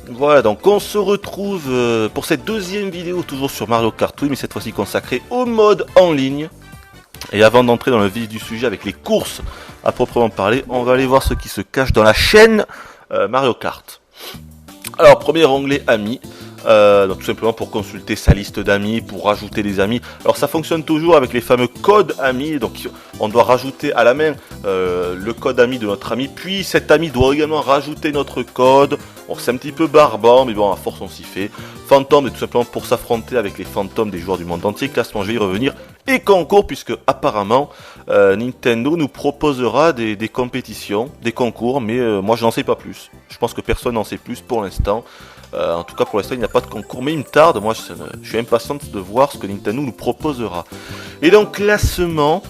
Voilà, donc on se retrouve pour cette deuxième vidéo toujours sur Mario Kart Wii, mais cette fois-ci consacrée au mode en ligne. Et avant d'entrer dans le vif du sujet avec les courses à proprement parler, on va aller voir ce qui se cache dans la chaîne Mario Kart. Alors, premier onglet amis. Donc tout simplement pour consulter sa liste d'amis, pour rajouter des amis. Alors ça fonctionne toujours avec les fameux codes amis, donc on doit rajouter à la main le code ami de notre ami, puis cet ami doit également rajouter notre code. Bon, c'est un petit peu barbant, mais bon, à force on s'y fait. Fantôme, et tout simplement pour s'affronter avec les fantômes des joueurs du monde entier. Classement, je vais y revenir. Et concours, puisque apparemment Nintendo nous proposera des compétitions, des concours, mais moi je n'en sais pas plus. Je pense que personne n'en sait plus pour l'instant. En tout cas pour l'instant il n'y a pas de concours, mais il me tarde, moi je suis impatiente de voir ce que Nintendo nous proposera. Et donc classement,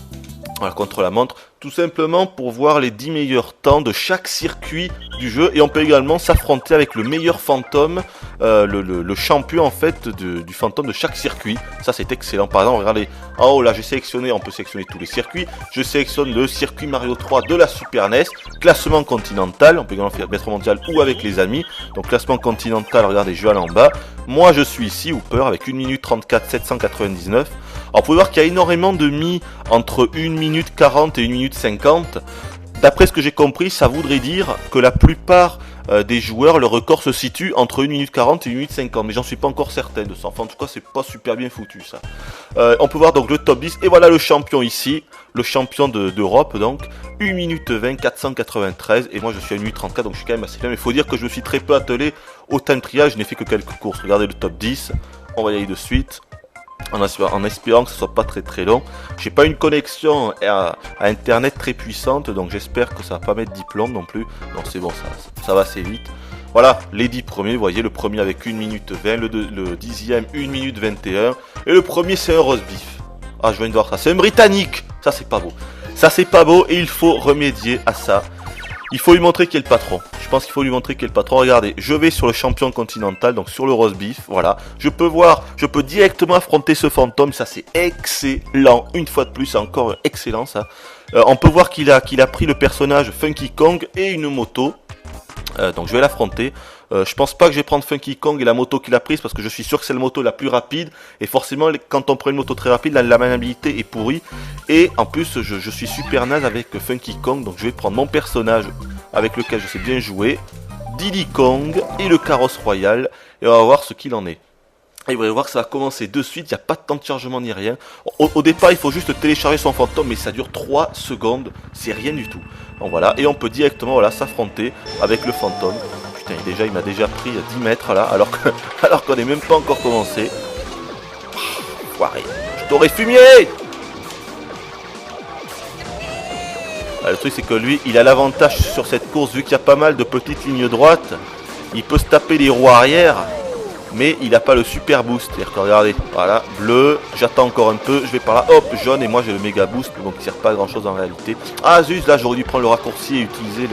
voilà, contre la montre, tout simplement pour voir les 10 meilleurs temps de chaque circuit du jeu, et on peut également s'affronter avec le meilleur fantôme, le champion en fait du fantôme de chaque circuit. Ça c'est excellent. Par exemple, regardez, en haut là j'ai sélectionné, on peut sélectionner tous les circuits. Je sélectionne le circuit Mario 3 de la Super NES, classement continental, on peut également faire maître mondial ou avec les amis. Donc classement continental, regardez, je vais aller en bas. Moi je suis ici, Hooper, avec 1 minute 34 799. Alors vous pouvez voir qu'il y a énormément de mi entre 1 minute 40 et 1 minute 50. D'après ce que j'ai compris, ça voudrait dire que la plupart des joueurs, le record se situe entre 1 minute 40 et 1 minute 50. Mais j'en suis pas encore certain de ça. Enfin, en tout cas, c'est pas super bien foutu ça. On peut voir donc le top 10. Et voilà le champion ici. Le champion d'Europe donc. 1 minute 20, 493. Et moi je suis à 1 minute 34, donc je suis quand même assez bien. Mais il faut dire que je me suis très peu attelé au time trial. Je n'ai fait que quelques courses. Regardez le top 10. On va y aller de suite. En espérant que ce soit pas très long. J'ai pas une connexion à internet très puissante, donc j'espère que ça va pas mettre diplôme non plus. Non, c'est bon, ça va assez vite. Voilà, les 10 premiers, vous voyez, le premier avec 1 minute 20, le 10e 1 minute 21, et le premier c'est un roast beef. Ah, je viens de voir ça, c'est un britannique. Ça c'est pas beau. Ça c'est pas beau et il faut remédier à ça. Il faut lui montrer qui est le patron. Je pense qu'il faut lui montrer qui est le patron. Regardez, je vais sur le champion continental, donc sur le roast beef, voilà. Je peux directement affronter ce fantôme, ça c'est excellent. Une fois de plus, c'est encore excellent ça. On peut voir qu'il a pris le personnage Funky Kong et une moto. Donc je vais l'affronter. Je pense pas que je vais prendre Funky Kong et la moto qu'il a prise parce que je suis sûr que c'est la moto la plus rapide. Et forcément, quand on prend une moto très rapide, la maniabilité est pourrie. Et en plus, je suis super naze avec Funky Kong. Donc je vais prendre mon personnage avec lequel je sais bien jouer, Diddy Kong et le carrosse royal. Et on va voir ce qu'il en est. Et vous allez voir que ça va commencer de suite, il n'y a pas de temps de chargement ni rien. Au départ, il faut juste télécharger son fantôme, mais ça dure 3 secondes, c'est rien du tout. Donc voilà, et on peut directement voilà, s'affronter avec le fantôme. Putain, il m'a déjà pris 10 mètres là, alors qu'on n'est même pas encore commencé. Foiré, je t'aurais fumier! Le truc c'est que lui, il a l'avantage sur cette course, vu qu'il y a pas mal de petites lignes droites, il peut se taper les roues arrière. Mais il n'a pas le super boost. C'est-à-dire que regardez, voilà, bleu, j'attends encore un peu, je vais par là, hop, jaune, et moi j'ai le méga boost, donc il ne sert pas à grand chose en réalité. Ah zut, là j'aurais dû prendre le raccourci et utiliser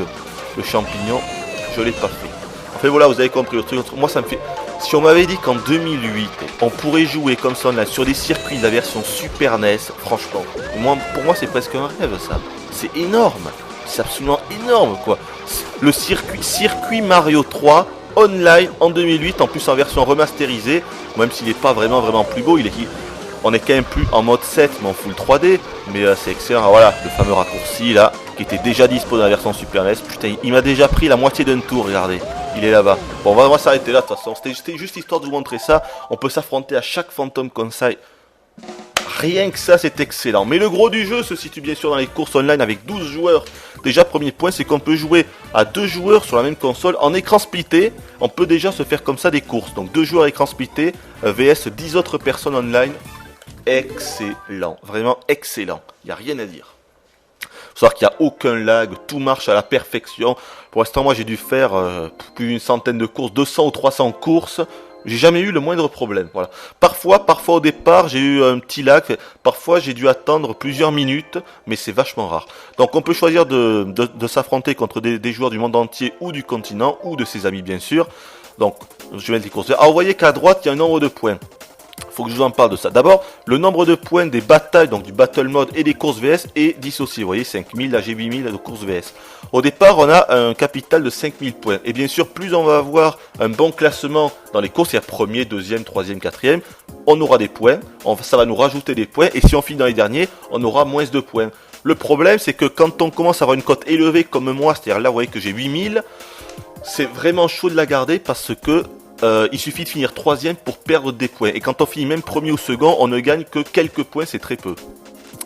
le champignon, je ne l'ai pas fait. Enfin voilà, vous avez compris le truc. Moi ça me fait... Si on m'avait dit qu'en 2008, on pourrait jouer comme ça là, sur des circuits de la version Super NES, franchement, pour moi c'est presque un rêve ça. C'est énorme, c'est absolument énorme quoi. Le circuit Mario 3, online en 2008, en plus en version remasterisée, même s'il n'est pas vraiment plus beau, on est quand même plus en mode 7 mais en full 3D, mais c'est excellent. Voilà, le fameux raccourci là, qui était déjà dispo dans la version Super NES, putain, il m'a déjà pris la moitié d'un tour, regardez, il est là-bas. Bon, on va s'arrêter là de toute façon, c'était juste histoire de vous montrer ça, on peut s'affronter à chaque fantôme comme ça. Rien que ça, c'est excellent. Mais le gros du jeu se situe bien sûr dans les courses online avec 12 joueurs. Déjà, premier point, c'est qu'on peut jouer à 2 joueurs sur la même console en écran splitté. On peut déjà se faire comme ça des courses. Donc 2 joueurs écran splitté, VS 10 autres personnes online. Excellent, vraiment excellent. Il n'y a rien à dire. Il faut savoir qu'il n'y a aucun lag, tout marche à la perfection. Pour l'instant, moi j'ai dû faire plus d'une centaine de courses, 200 ou 300 courses. J'ai jamais eu le moindre problème, voilà. Parfois au départ, j'ai eu un petit lag. Parfois, j'ai dû attendre plusieurs minutes, mais c'est vachement rare. Donc, on peut choisir de s'affronter contre des joueurs du monde entier ou du continent, ou de ses amis, bien sûr. Donc, je vais mettre les courses. Alors, vous voyez qu'à droite, il y a un nombre de points. faut que je vous en parle de ça. D'abord, le nombre de points des batailles, donc du Battle Mode et des courses VS est dissocié. Vous voyez, 5000, là j'ai 8000 de courses VS. Au départ, on a un capital de 5000 points. Et bien sûr, plus on va avoir un bon classement dans les courses, c'est-à-dire premier, deuxième, troisième, quatrième, on aura des points. Ça va nous rajouter des points. Et si on finit dans les derniers, on aura moins de points. Le problème, c'est que quand on commence à avoir une cote élevée comme moi, c'est-à-dire là, vous voyez que j'ai 8000, c'est vraiment chaud de la garder parce que il suffit de finir troisième pour perdre des points. Et quand on finit même premier ou second, on ne gagne que quelques points, c'est très peu.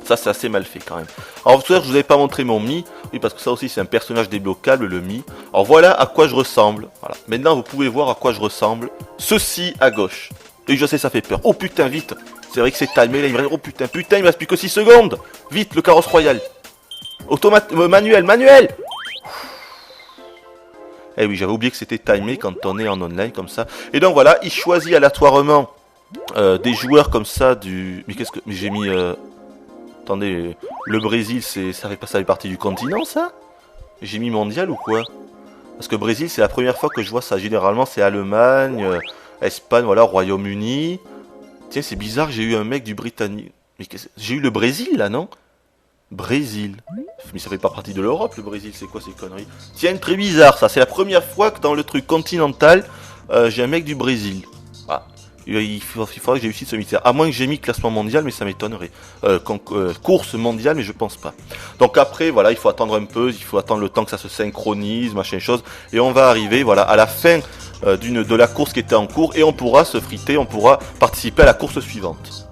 Ça, c'est assez mal fait quand même. Alors, tout à l'heure, je vous avais pas montré mon Mi. Oui, parce que ça aussi, c'est un personnage débloquable, le Mi. Alors, voilà à quoi je ressemble. Voilà. Maintenant, vous pouvez voir à quoi je ressemble. Ceci à gauche. Et je sais, ça fait peur. Oh putain, vite. C'est vrai que c'est timé, là, il me reste... Oh putain, il me reste plus que 6 secondes. Vite, le carrosse royal. Manuel. Eh oui, j'avais oublié que c'était timé quand on est en online comme ça. Et donc voilà, il choisit aléatoirement des joueurs comme ça du... Mais qu'est-ce que... Mais j'ai mis... Attendez, le Brésil, ça fait partie du continent, ça? J'ai mis mondial ou quoi? Parce que Brésil, c'est la première fois que je vois ça. Généralement, c'est Allemagne, Espagne, voilà, Royaume-Uni. Tiens, c'est bizarre, j'ai eu un mec du Britannique. Mais j'ai eu le Brésil, là, non? Brésil. Mais ça fait pas partie de l'Europe, le Brésil, c'est quoi ces conneries? Tiens, très bizarre ça, c'est la première fois que dans le truc continental, j'ai un mec du Brésil. Ah, il faudrait que j'ai réussi ce mystère. À moins que j'ai mis classement mondial, mais ça m'étonnerait. Course mondiale, mais je pense pas. Donc après, voilà, il faut attendre un peu, il faut attendre le temps que ça se synchronise, machin chose. Et on va arriver, voilà, à la fin de la course qui était en cours, et on pourra se friter, on pourra participer à la course suivante.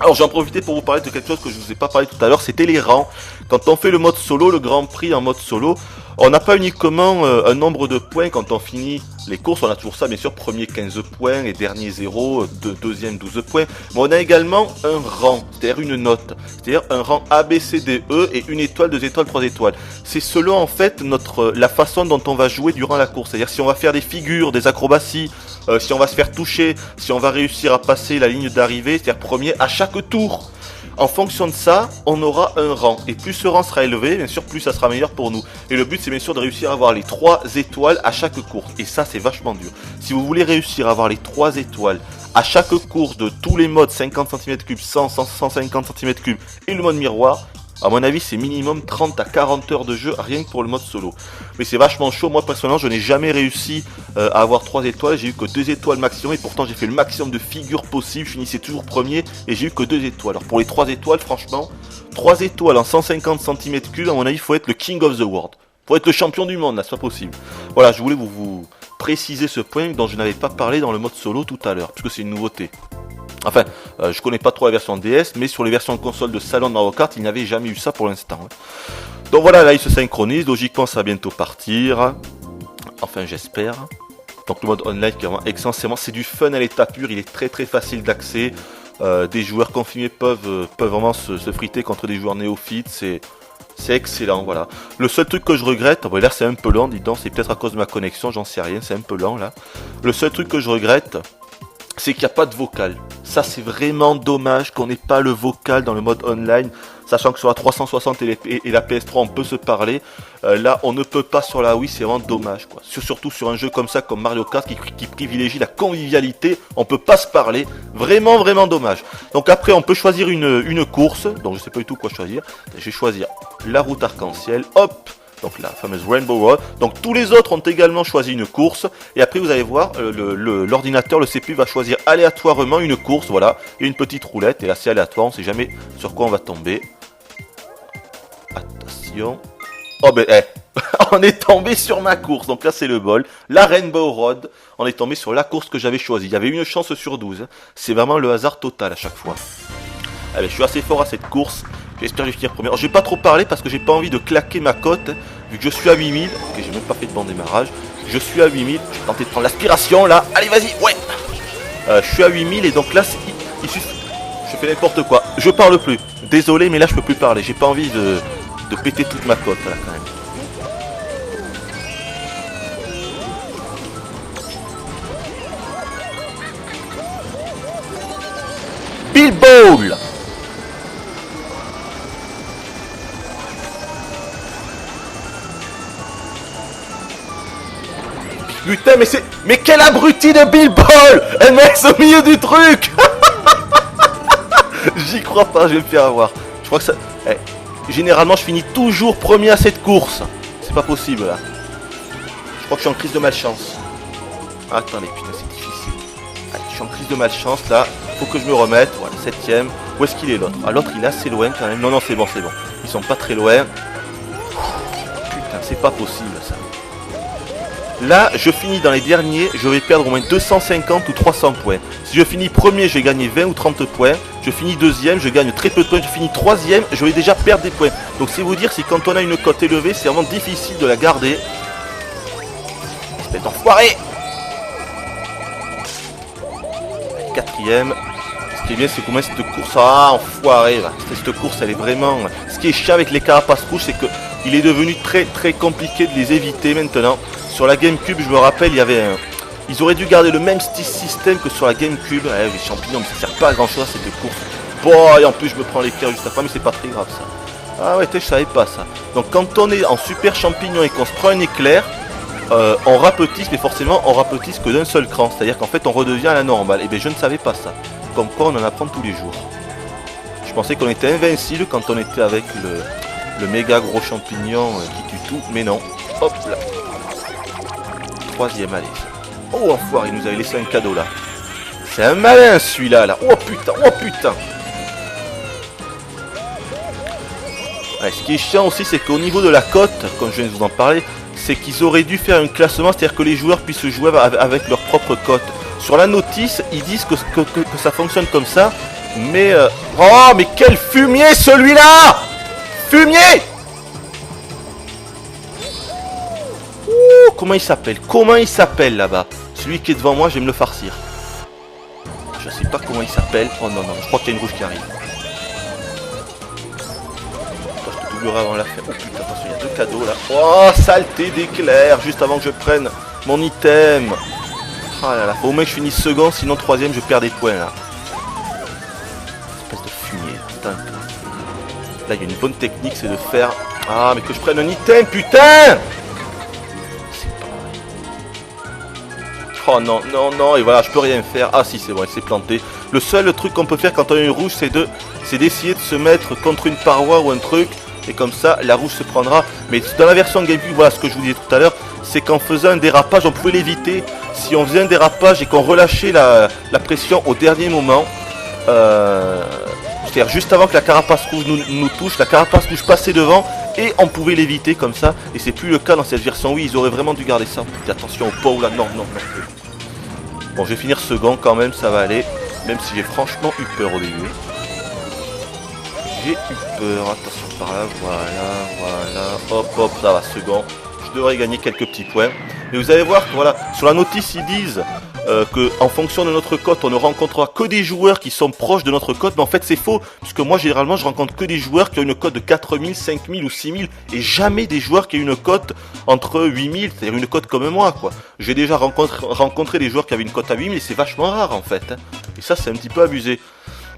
Alors j'en profitais pour vous parler de quelque chose que je vous ai pas parlé tout à l'heure, c'était les rangs. Quand on fait le mode solo, le Grand Prix en mode solo, on n'a pas uniquement un nombre de points quand on finit les courses, on a toujours ça bien sûr, premier 15 points et dernier 0, deuxième 12 points, mais on a également un rang, c'est-à-dire une note, c'est-à-dire un rang A, B, C, D, E et 1 étoile, 2 étoiles, 3 étoiles. C'est selon en fait la façon dont on va jouer durant la course, c'est-à-dire si on va faire des figures, des acrobaties, si on va se faire toucher, si on va réussir à passer la ligne d'arrivée, c'est-à-dire premier à chaque tour. En fonction de ça, on aura un rang. Et plus ce rang sera élevé, bien sûr, plus ça sera meilleur pour nous. Et le but, c'est bien sûr de réussir à avoir les 3 étoiles à chaque course. Et ça, c'est vachement dur. Si vous voulez réussir à avoir les 3 étoiles à chaque course de tous les modes 50 cm3, 100, 150 cm3 et le mode miroir, à mon avis, c'est minimum 30 à 40 heures de jeu, rien que pour le mode solo. Mais c'est vachement chaud. Moi, personnellement, je n'ai jamais réussi à avoir 3 étoiles. J'ai eu que 2 étoiles maximum. Et pourtant, j'ai fait le maximum de figures possibles. Je finissais toujours premier. Et j'ai eu que 2 étoiles. Alors, pour les 3 étoiles, franchement, 3 étoiles en 150 cm3, à mon avis, il faut être le King of the World. Faut être le champion du monde, là, c'est pas possible. Voilà, je voulais vous préciser ce point dont je n'avais pas parlé dans le mode solo tout à l'heure. Parce que c'est une nouveauté. Enfin, je connais pas trop la version DS, mais sur les versions de console de salon de Mario Kart, il n'y avait jamais eu ça pour l'instant. Hein. Donc voilà, là il se synchronise, logiquement ça va bientôt partir. Enfin, j'espère. Donc le mode online qui est vraiment excellent, c'est du fun à l'état pur, il est très très facile d'accès. Des joueurs confirmés peuvent vraiment se friter contre des joueurs néophytes, c'est excellent, voilà. Le seul truc que je regrette, bon, là c'est un peu lent, dis donc, c'est peut-être à cause de ma connexion, j'en sais rien, c'est un peu lent là. Le seul truc que je regrette, c'est qu'il n'y a pas de vocal. Ça, c'est vraiment dommage qu'on n'ait pas le vocal dans le mode online, sachant que sur la 360 et la PS3, on peut se parler. Là, on ne peut pas sur la Wii, c'est vraiment dommage, quoi. Surtout sur un jeu comme ça, comme Mario Kart, qui privilégie la convivialité, on peut pas se parler. Vraiment, vraiment dommage. Donc après, on peut choisir une course, donc je sais pas du tout quoi choisir. Je vais choisir la route arc-en-ciel, hop. Donc la fameuse Rainbow Road. Donc tous les autres ont également choisi une course. Et après vous allez voir, l'ordinateur, le CPU va choisir aléatoirement une course. Voilà, et une petite roulette. Et là c'est aléatoire, on sait jamais sur quoi on va tomber. Attention. Oh ben, on est tombé sur ma course. Donc là c'est le bol. La Rainbow Road. On est tombé sur la course que j'avais choisie. Il y avait une chance sur 12. C'est vraiment le hasard total à chaque fois. Allez, je suis assez fort à cette course. J'espère que je vais finir premier. Alors, je vais pas trop parler parce que j'ai pas envie de claquer ma cote. Vu que je suis à 8000. Ok, j'ai même pas fait de bon démarrage. Je suis à 8000. Je vais tenter de prendre l'aspiration là. Allez, vas-y, ouais. Je suis à 8000 et donc là, je fais n'importe quoi. Je parle plus. Désolé, mais là, je peux plus parler. J'ai pas envie de péter toute ma cote là quand même. Bill Ball. Putain, mais quel abruti de Bill Ball. Elle met au milieu du truc. J'y crois pas, je vais me faire avoir. Je crois que ça... généralement, je finis toujours premier à cette course. C'est pas possible, là. Je crois que je suis en crise de malchance. Attendez, putain, c'est difficile. Allez, je suis en crise de malchance, là. Faut que je me remette. Voilà, 7ème. Où est-ce qu'il est, l'autre? Ah, l'autre, il est assez loin, quand même. Non, non, c'est bon, c'est bon. Ils sont pas très loin. Putain, c'est pas possible, ça. Là, je finis dans les derniers, je vais perdre au moins 250 ou 300 points. Si je finis premier, je vais gagner 20 ou 30 points. Je finis deuxième, je gagne très peu de points. Je finis troisième, je vais déjà perdre des points. Donc c'est vous dire si quand on a une cote élevée, c'est vraiment difficile de la garder. Espèce d'enfoiré. Quatrième. Ce qui est bien, c'est comment cette course... Ah, enfoiré, là. Cette course, elle est vraiment... Ce qui est chiant avec les carapaces rouges, c'est que il est devenu très très compliqué de les éviter maintenant. Sur la GameCube, je me rappelle, il y avait un... Ils auraient dû garder le même système que sur la GameCube. Les champignons, mais ça sert pas à grand chose cette course. Bon, et en plus, je me prends l'éclair juste après, mais c'est pas très grave ça. Ah ouais, je savais pas ça. Donc quand on est en super champignon et qu'on se prend un éclair, on rapetisse, mais forcément, on rapetisse que d'un seul cran. C'est-à-dire qu'en fait, on redevient à la normale. Et bien, je ne savais pas ça. Comme quoi, on en apprend tous les jours. Je pensais qu'on était invincible quand on était avec le méga gros champignon qui tue tout, mais non. Hop là. Troisième, allez. Oh, enfoiré, il nous avait laissé un cadeau là. C'est un malin celui-là, là. Oh putain, oh putain. Ouais, ce qui est chiant aussi, c'est qu'au niveau de la cote, comme je viens de vous en parler, c'est qu'ils auraient dû faire un classement, c'est-à-dire que les joueurs puissent jouer avec leur propre cote. Sur la notice, ils disent que ça fonctionne comme ça, mais... Oh, mais quel fumier celui-là! Fumier! Ouh, comment il s'appelle? Comment il s'appelle là-bas? Celui qui est devant moi, je vais me le farcir. Je sais pas comment il s'appelle. Oh non, non, je crois qu'il y a une rouge qui arrive. Attends, je te doublerai avant la fin. Oh putain, attention, il y a deux cadeaux là. Oh, saleté d'éclair, juste avant que je prenne mon item. Ah là là, faut au moins que je finisse second, sinon troisième, je perds des points là. Espèce de fumier, putain. Là, il y a une bonne technique, c'est de faire... Ah, mais que je prenne un item, putain! Oh non, non, non, et voilà, je peux rien faire. Ah si, c'est bon, il s'est planté. Le seul truc qu'on peut faire quand on a une rouge, c'est d'essayer de se mettre contre une paroi ou un truc. Et comme ça, la rouge se prendra. Mais dans la version GameCube, voilà ce que je vous disais tout à l'heure, c'est qu'en faisant un dérapage, on pouvait l'éviter. Si on faisait un dérapage et qu'on relâchait la pression au dernier moment, c'est-à-dire juste avant que la carapace rouge nous touche, la carapace rouge passait devant et on pouvait l'éviter comme ça. Et c'est plus le cas dans cette version. Oui, ils auraient vraiment dû garder ça. Attention au pot là, non, non, non. Bon, je vais finir second quand même, ça va aller. Même si j'ai franchement eu peur au début. J'ai eu peur, attention par là, voilà, hop, hop, ça va, second. Je devrais gagner quelques petits points. Mais vous allez voir que voilà, sur la notice ils disent que en fonction de notre cote, on ne rencontrera que des joueurs qui sont proches de notre cote. Mais en fait c'est faux, puisque moi généralement je rencontre que des joueurs qui ont une cote de 4000, 5000 ou 6000 et jamais des joueurs qui ont une cote entre 8000, c'est-à-dire une cote comme moi quoi. J'ai déjà rencontré des joueurs qui avaient une cote à 8000 et c'est vachement rare en fait. Et ça c'est un petit peu abusé.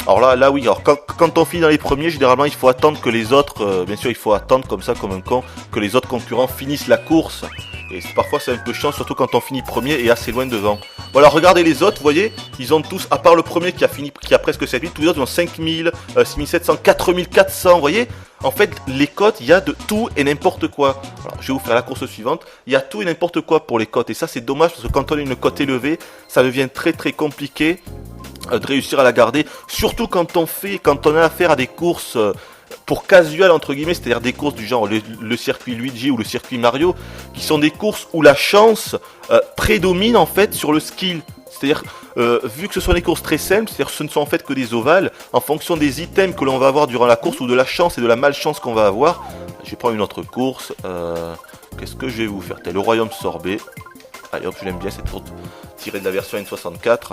Alors là oui, alors quand on finit dans les premiers, généralement il faut attendre que les autres, bien sûr il faut attendre comme ça comme un con, que les autres concurrents finissent la course. Et parfois c'est un peu chiant, surtout quand on finit premier et assez loin devant. Bon alors regardez les autres, vous voyez, ils ont tous, à part le premier qui a presque 7000, tous les autres ils ont 5000, 6700, 4400, vous voyez. En fait les cotes, il y a de tout et n'importe quoi. Alors je vais vous faire la course suivante, il y a tout et n'importe quoi pour les cotes. Et ça c'est dommage parce que quand on a une cote élevée, ça devient très très compliqué de réussir à la garder. Surtout quand on a affaire à des courses... pour casual entre guillemets, c'est-à-dire des courses du genre le circuit Luigi ou le circuit Mario, qui sont des courses où la chance prédomine en fait sur le skill. C'est-à-dire, vu que ce sont des courses très simples, c'est-à-dire que ce ne sont en fait que des ovales, en fonction des items que l'on va avoir durant la course ou de la chance et de la malchance qu'on va avoir. Je vais prendre une autre course. Qu'est-ce que je vais vous faire? Le royaume sorbet. Allez hop, je l'aime bien cette course tirée de la version N64.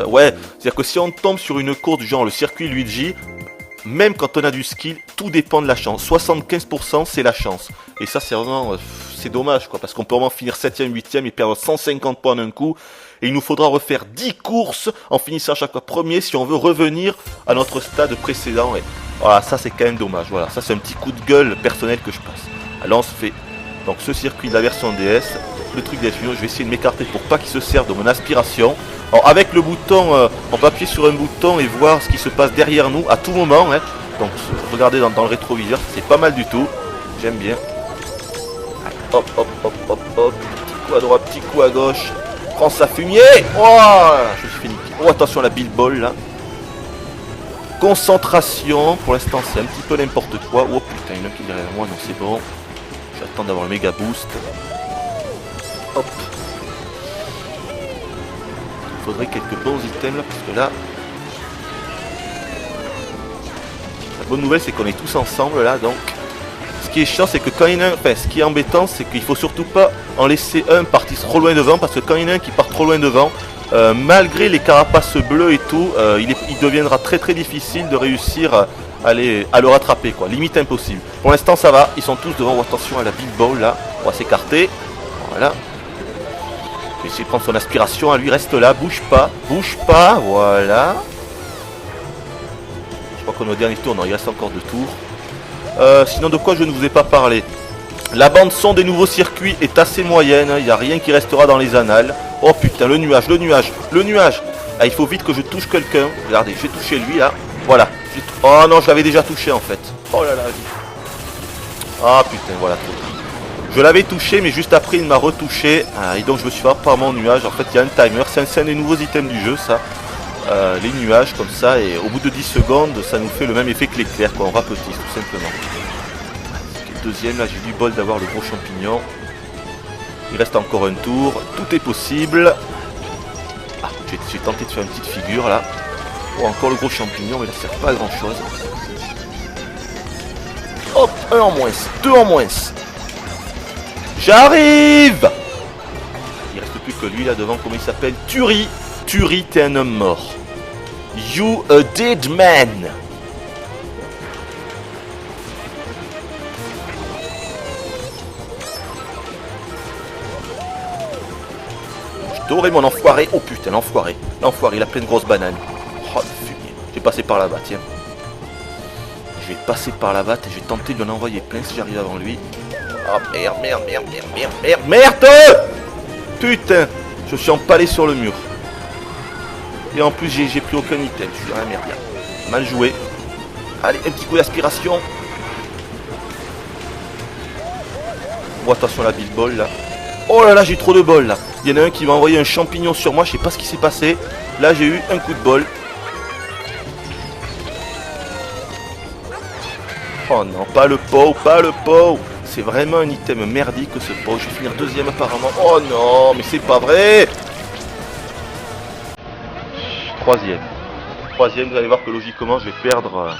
Ouais, c'est-à-dire que si on tombe sur une course du genre le circuit Luigi, même quand on a du skill, tout dépend de la chance. 75% c'est la chance. Et ça c'est vraiment... c'est dommage quoi, parce qu'on peut vraiment finir 7ème, 8ème et perdre 150 points d'un coup. Et il nous faudra refaire 10 courses en finissant à chaque fois premier si on veut revenir à notre stade précédent. Et voilà, ça c'est quand même dommage. Voilà, ça c'est un petit coup de gueule personnel que je passe. Alors on se fait donc ce circuit de la version DS. le truc des fumures. Je vais essayer de m'écarter pour pas qu'il se serve de mon aspiration. Alors avec le bouton, on peut appuyer sur un bouton et voir ce qui se passe derrière nous à tout moment. Hein. Donc regardez dans le rétroviseur, c'est pas mal du tout. J'aime bien. Allez, hop, hop, hop, hop, hop. Petit coup à droite, petit coup à gauche. Prends sa fumier. Oh, je me suis fait niquer. Oh, attention à la Bill Ball là. Concentration. Pour l'instant, c'est un petit peu n'importe quoi. Oh putain, il y en a qui est derrière moi. Non, c'est bon. J'attends d'avoir le méga boost. Hop. Il faudrait quelques bons items là, parce que là... La bonne nouvelle, c'est qu'on est tous ensemble là, donc... Ce qui est chiant, c'est que quand il y en a un... Enfin, ce qui est embêtant, c'est qu'il faut surtout pas en laisser un partir trop loin devant, parce que quand il y en a un qui part trop loin devant, malgré les carapaces bleues et tout, il deviendra très très difficile de réussir à le rattraper, quoi. Limite impossible. Pour l'instant, ça va. Ils sont tous devant. Oh, attention à la Big Ball là. On va s'écarter. Voilà. Je vais essayer de prendre son aspiration. Lui, reste là. Bouge pas. Bouge pas. Voilà. Je crois qu'on est au dernier tour. Non, il reste encore 2 tours. Sinon, de quoi je ne vous ai pas parlé? La bande son des nouveaux circuits est assez moyenne. Il n'y a rien qui restera dans les annales. Oh putain, le nuage, le nuage, le nuage. Ah, il faut vite que je touche quelqu'un. Regardez, j'ai touché lui là. Voilà. Oh non, je l'avais déjà touché en fait. Oh là là. Ah putain, voilà. Je l'avais touché, mais juste après il m'a retouché. Ah, et donc je me suis fait par mon nuage. En fait, il y a un timer. C'est un des nouveaux items du jeu, ça. Les nuages comme ça. Et au bout de 10 secondes, ça nous fait le même effet que l'éclair, quoi. On rapetisse tout simplement. Deuxième, là j'ai du bol d'avoir le gros champignon. Il reste encore un tour, tout est possible. Ah, j'ai tenté de faire une petite figure là. Oh, encore le gros champignon, mais là ça sert pas à grand chose. Hop, 1 en moins, 2 en moins. J'arrive. Il reste plus que lui là devant, comment il s'appelle? Turi. Turi, t'es un homme mort. You a dead man. Doré mon enfoiré. Oh putain, l'enfoiré. L'enfoiré, il a plein de grosses bananes. Oh le fumier. Je vais passer par là-bas, tiens. Je vais passer par là-bas et je vais tenter de lui en envoyer plein si j'arrive avant lui. Oh merde, merde, merde, merde, merde, merde, merde. Putain, je suis empalé sur le mur. Et en plus, j'ai pris aucun item. Je suis dans la merde. Mal joué. Allez, un petit coup d'aspiration. Bon, attention à la Bill Ball là. Oh là là, j'ai trop de bol là. Il y en a un qui m'a envoyé un champignon sur moi. Je sais pas ce qui s'est passé. Là, j'ai eu un coup de bol. Oh non, pas le pot, pas le pot. C'est vraiment un item merdique ce pot. Je vais finir deuxième apparemment. Oh non, mais c'est pas vrai. Troisième. Troisième, vous allez voir que logiquement, je vais perdre...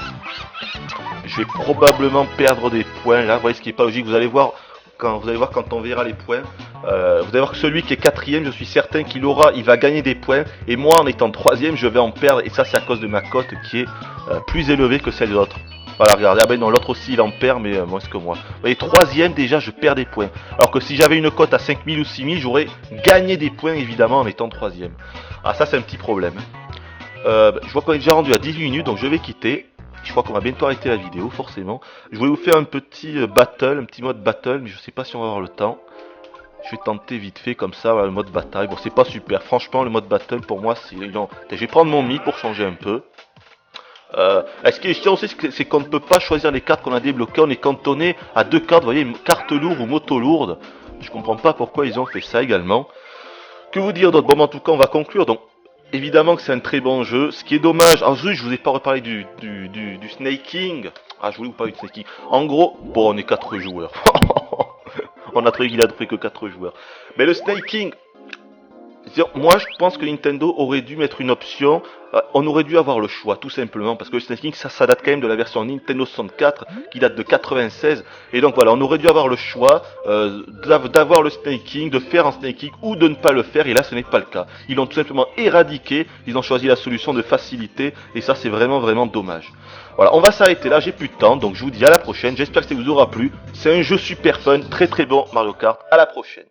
je vais probablement perdre des points là. Vous voyez ce qui est pas logique. Vous allez voir quand on verra les points. Vous allez voir que celui qui est quatrième, je suis certain il va gagner des points. Et moi, en étant troisième, je vais en perdre. Et ça, c'est à cause de ma cote qui est plus élevée que celle de l'autre. Voilà, regardez. Ah ben non, l'autre aussi, il en perd, mais moins que moi. Vous voyez, troisième, déjà, je perds des points. Alors que si j'avais une cote à 5000 ou 6000, j'aurais gagné des points, évidemment, en étant troisième. Ah, ça, c'est un petit problème. Je vois qu'on est déjà rendu à 18 minutes, donc je vais quitter. Je crois qu'on va bientôt arrêter la vidéo, forcément. Je voulais vous faire un petit battle, un petit mode battle, mais je sais pas si on va avoir le temps. Je vais tenter vite fait comme ça, voilà, le mode bataille. Bon, c'est pas super. Franchement, le mode battle, pour moi, c'est... Je vais prendre mon mi pour changer un peu. Ce qui est chiant aussi, c'est qu'on ne peut pas choisir les cartes qu'on a débloquées. On est cantonné à 2 cartes, vous voyez, carte lourde ou moto lourde. Je comprends pas pourquoi ils ont fait ça également. Que vous dire d'autre? Bon, en tout cas, on va conclure. Donc, évidemment que c'est un très bon jeu. Ce qui est dommage, en jeu, je vous ai pas reparlé du snaking. Ah, je voulais vous parler du snaking. En gros, bon, on est 4 joueurs. On a trouvé qu'il a fait que 4 joueurs. Mais le snaking, moi je pense que Nintendo aurait dû mettre une option. On aurait dû avoir le choix, tout simplement. Parce que le snaking, ça date quand même de la version Nintendo 64, qui date de 96. Et donc voilà, on aurait dû avoir le choix d'avoir le snaking, de faire un snaking ou de ne pas le faire. Et là, ce n'est pas le cas. Ils l'ont tout simplement éradiqué. Ils ont choisi la solution de facilité. Et ça, c'est vraiment, vraiment dommage. Voilà, on va s'arrêter là, j'ai plus de temps, donc je vous dis à la prochaine, j'espère que ça vous aura plu. C'est un jeu super fun, très très bon Mario Kart, à la prochaine.